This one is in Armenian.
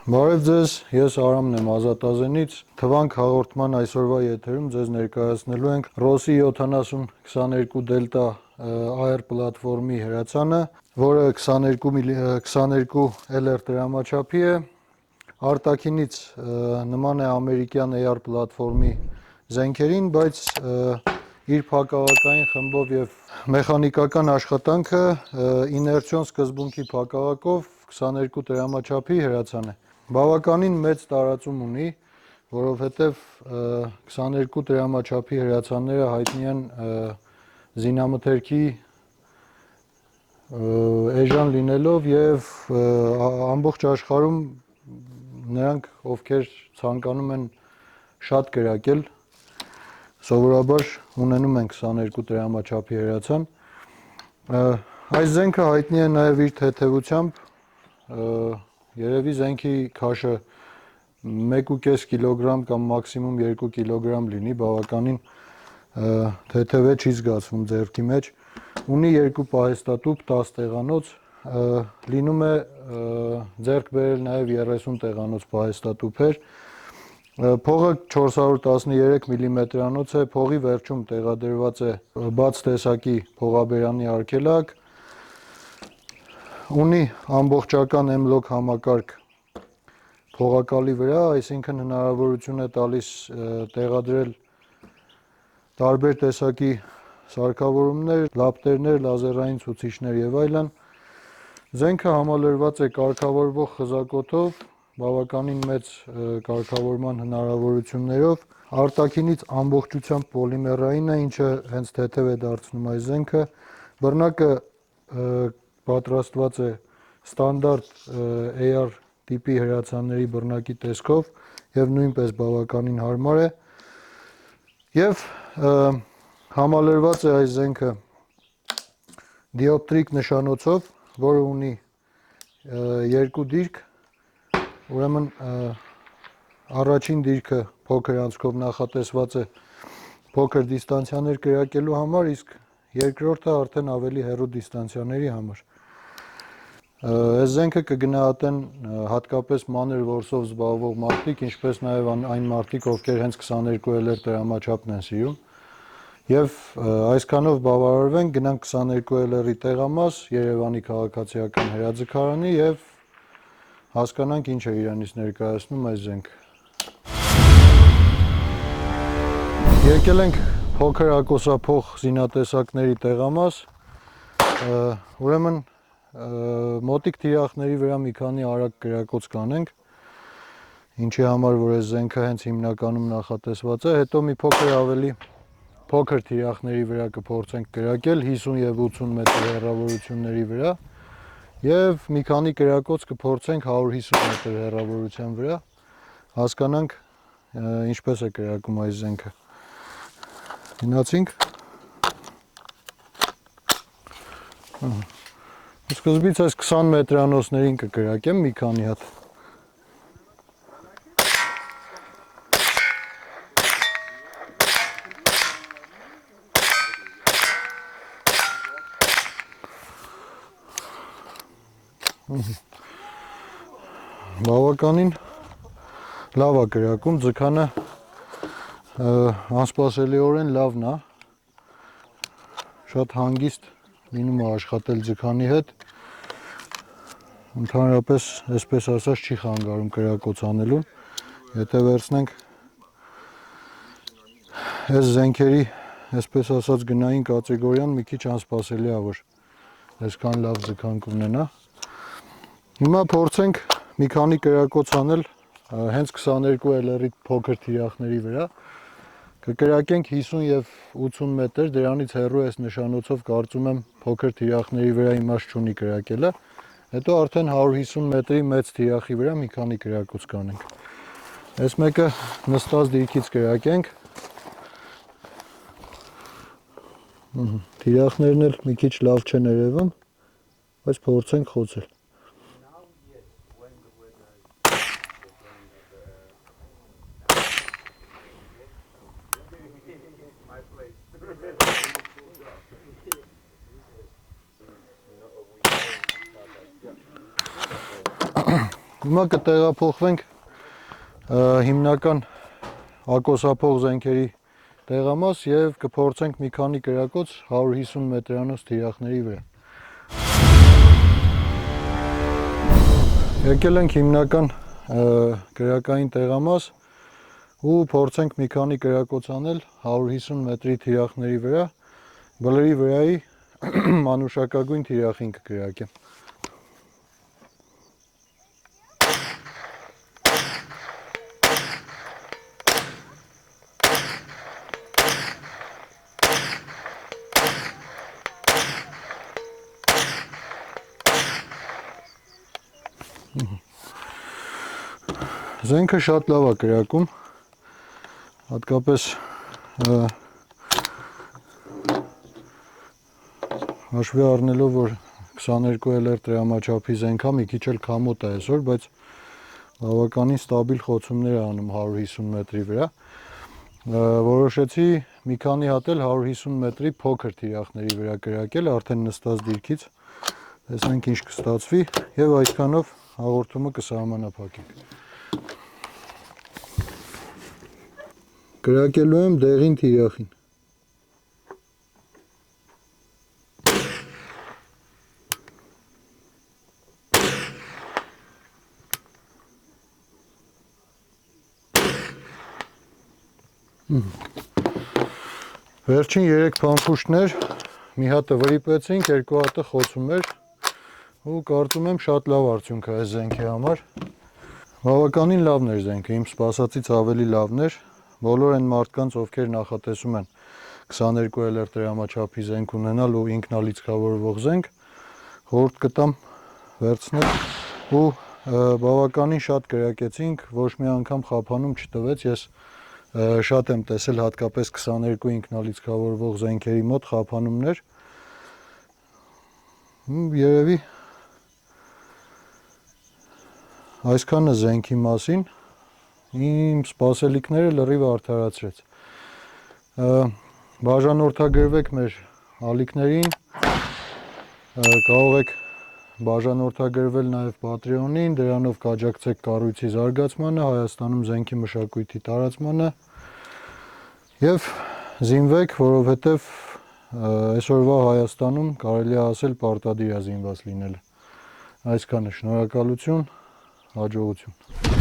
Բարև ձեզ, ես Արամն եմ Ազատազենից, թվանք հաղորդման այսօրվա եթերում ձեզ ներկայացնելու ենք ROSI 7022 Delta AR պլատֆորմի հրացանը, որը 22 LR դրամաչափի է, արտաքինից նման է ամերիկյան AR պլատֆորմի զենքերին, բայց իր փակաղակային խմբով և մեխանիկական աշխատանքը իներցիոն սկզբունքի փակաղակով 22 դրամաչափի հրացան է։ Բավականին մեծ տարածում ունի, որովհետև 22 դրամաչափի հրացանները հայտնի են զինամթերքի էժան լինելով և ամբողջ աշխարհում նրանք, ովքեր ցանկանում են շատ կրակել, սովորաբար ունենում են 22 դրամաչափի հրացան։ Այս զենքը հայտնի է նաև իր թեթևությամբ, երևի զենքի քաշը 1.5 կիլոգրամ կամ մաքսիմում 2 կիլոգրամ լինի, բավականին թեթև է, չի զգացվում ձեռքի մեջ, ունի 2 պահեստատուփ 10 տեղանոց, լինում է ձեռք բերել նաև 30 տեղանոց պահեստատուփեր, փողը 413 մմ-անոց է, փողի վերջում տեղադրված է բաց տեսակի փողաբերանի արգելակ, ունի ամբողջական M-LOK համակարգ փողակալի վրա, այսինքն հնարավորություն է տալիս տեղադրել տարբեր տեսակի սարքավորումներ, լապտերներ, լազերային ցուցիչներ և այլն։ Զենքը համալրված է կարգավորվող խզակոթով, բավականին մեծ կարգավորման հնարավորություններով, արտաքինից ամբողջությամբ պոլիմերային է, ինչը հենց թեթև է դարձնում այս զենքը, բռնակը պատրաստված է ստանդարտ AR տիպի հրացանների բռնակի տեսքով և նույնպես բավականին հարմար է և համալրված է այս զենքը դիոպտրիկ նշանոցով, որը ունի 2 դիրք, ուրեմն առաջին դիրքը փոքր անցքով նախատեսված է փոքր դիստանցիաներ կրակելու համար, իսկ երկրորդը արդեն ավելի հեռու դիստանցիաների համար։ Այս զենքը կգնահատեն հատկապես մանր որսով զբաղվող մարդիկ, ինչպես նաև այն մարդիկ, ովքեր հենց 22 LR դրամաչափն են սիրում, և այսքանով բավարարվենք, գնանք 22 LR-ի տեղամաս, Երևանի քաղաքացիական հրաձգարանի և հասկանանք ինչ է իրանից ներկայացնում այս զենքը։ Եկել ենք փոքր ակոսափող զինատեսակների տեղամաս, ուրեմն մոտիկ թիրախների վրա մի քանի արագ կրակոց կանենք, ինչի համար որ այս զենքը հենց հիմնականում նախատեսված է, հետո մի փոքր ավելի փոքր թիրախների վրա կփորձենք կրակել 50 և 80 մետր հեռավորությունների վրա և մի քանի կրակոց կփորձենք 150 մետր հեռավորության վրա, հասկանանք ինչպես է կրակում այս զենքը։ Գնացինք։ Սկզբից այս 20 մետրանոցներին կկրակեմ մի քանի հատ։ Բավականին լավ է կրակում, ձգանը անսպասելիորեն լավն է, շատ հանգիստ լինում է աշխատել ձգանի հետ, ընդհանրապես այսպես ասած չի խանգարում կրակոց անելուն, եթե վերցնենք այս զենքերի այսպես ասած գնային կատեգորիան մի քիչ անսպասելի է, որ այսքան լավ ձգան կունենա։ Հիմա փորձենք մի քանի կրակոց անել հենց 22 LR-ի փոքր թիրախների վրա, կկրակենք 50 և 80 մետր, դրանից հեռու այս նշանոցով կարծում եմ փոքր թիրախների վրա իմաստ չունի կրակելը, հետո արդեն 150 մետրի մեծ թիրախի վրա մի քանի կրակոց կանենք։ Այս մեկը նստած դիրքից կրակենք, թիրախներն էլ մի քիչ լավ չեն երևում, բայց փորձենք խոցել։ Հիմա կտեղափոխվենք հիմնական ակոսափող զենքերի տեղամաս եւ կփորձենք մի քանի կրակոց 150 մետրանոց թիրախների վրա։ Եկել ենք հիմնական կրակային տեղամաս ու փորձենք մի քանի կրակոց անել 150 մետրի թիրախների վրա, բլրի վրայի մանուշակագույն թիրախին կկրակեմ։ Զենքը շատ լավ է կրակում, հատկապես հաշվի առնելով, որ 22 LR տրամաչափի զենք է, մի քիչ էլ քամոտ է այսօր, բայց բավականին ստաբիլ խոցումներ է անում 150 մետրի վրա։ Որոշեցի մի քանի հատ էլ 150 մետրի փոքր թիրախների վրա կրակել, արդեն նստած դիրքից, տեսնենք ինչ կստացվի եւ այսքանով հաղորդումը կսահմանափակենք։ Կրակելու եմ դեղին թիրախին։ Վերջին 3 փամփուշտներ, մի հատը վրիպեցինք, երկու հատը խոցում էր ու կարծում եմ շատ լավ արդյունք է այս զենքի համար։ Բավականին լավն էր զենքը, իմ սպասածից ավելի լավն էր։ Բոլոր այն մարդկանց, ովքեր նախատեսում են 22 LR տրամաչափի զենք ունենալ ու ինքնալիցքավորվող զենք, խորհուրդ կտամ վերցնել ու բավականին շատ կրակեցինք, ոչ մի անգամ խափանում չտվեց, ես շատ եմ տեսել հատկապես 22 ինքնալիցքավորվող զենքերի մոտ խափանումներ, երևի այսքանը զենքի մասին, իմ սպասելիքները լրիվ արդարացրեց։ Բաժանորդագրվեք մեր ալիքներին, կարող եք բաժանորդագրվել նաև Patreon-ին, դրանով կաջակցեք կառույցի զարգացմանը, Հայաստանում զենքի մշակույթի տարածմանը եւ զինվեք, որովհետեւ այսօրվա Հայաստանում կարելի է ասել պարտադիր է զինված լինելը։ Այսքանը, շնորհակալություն, հաջողություն։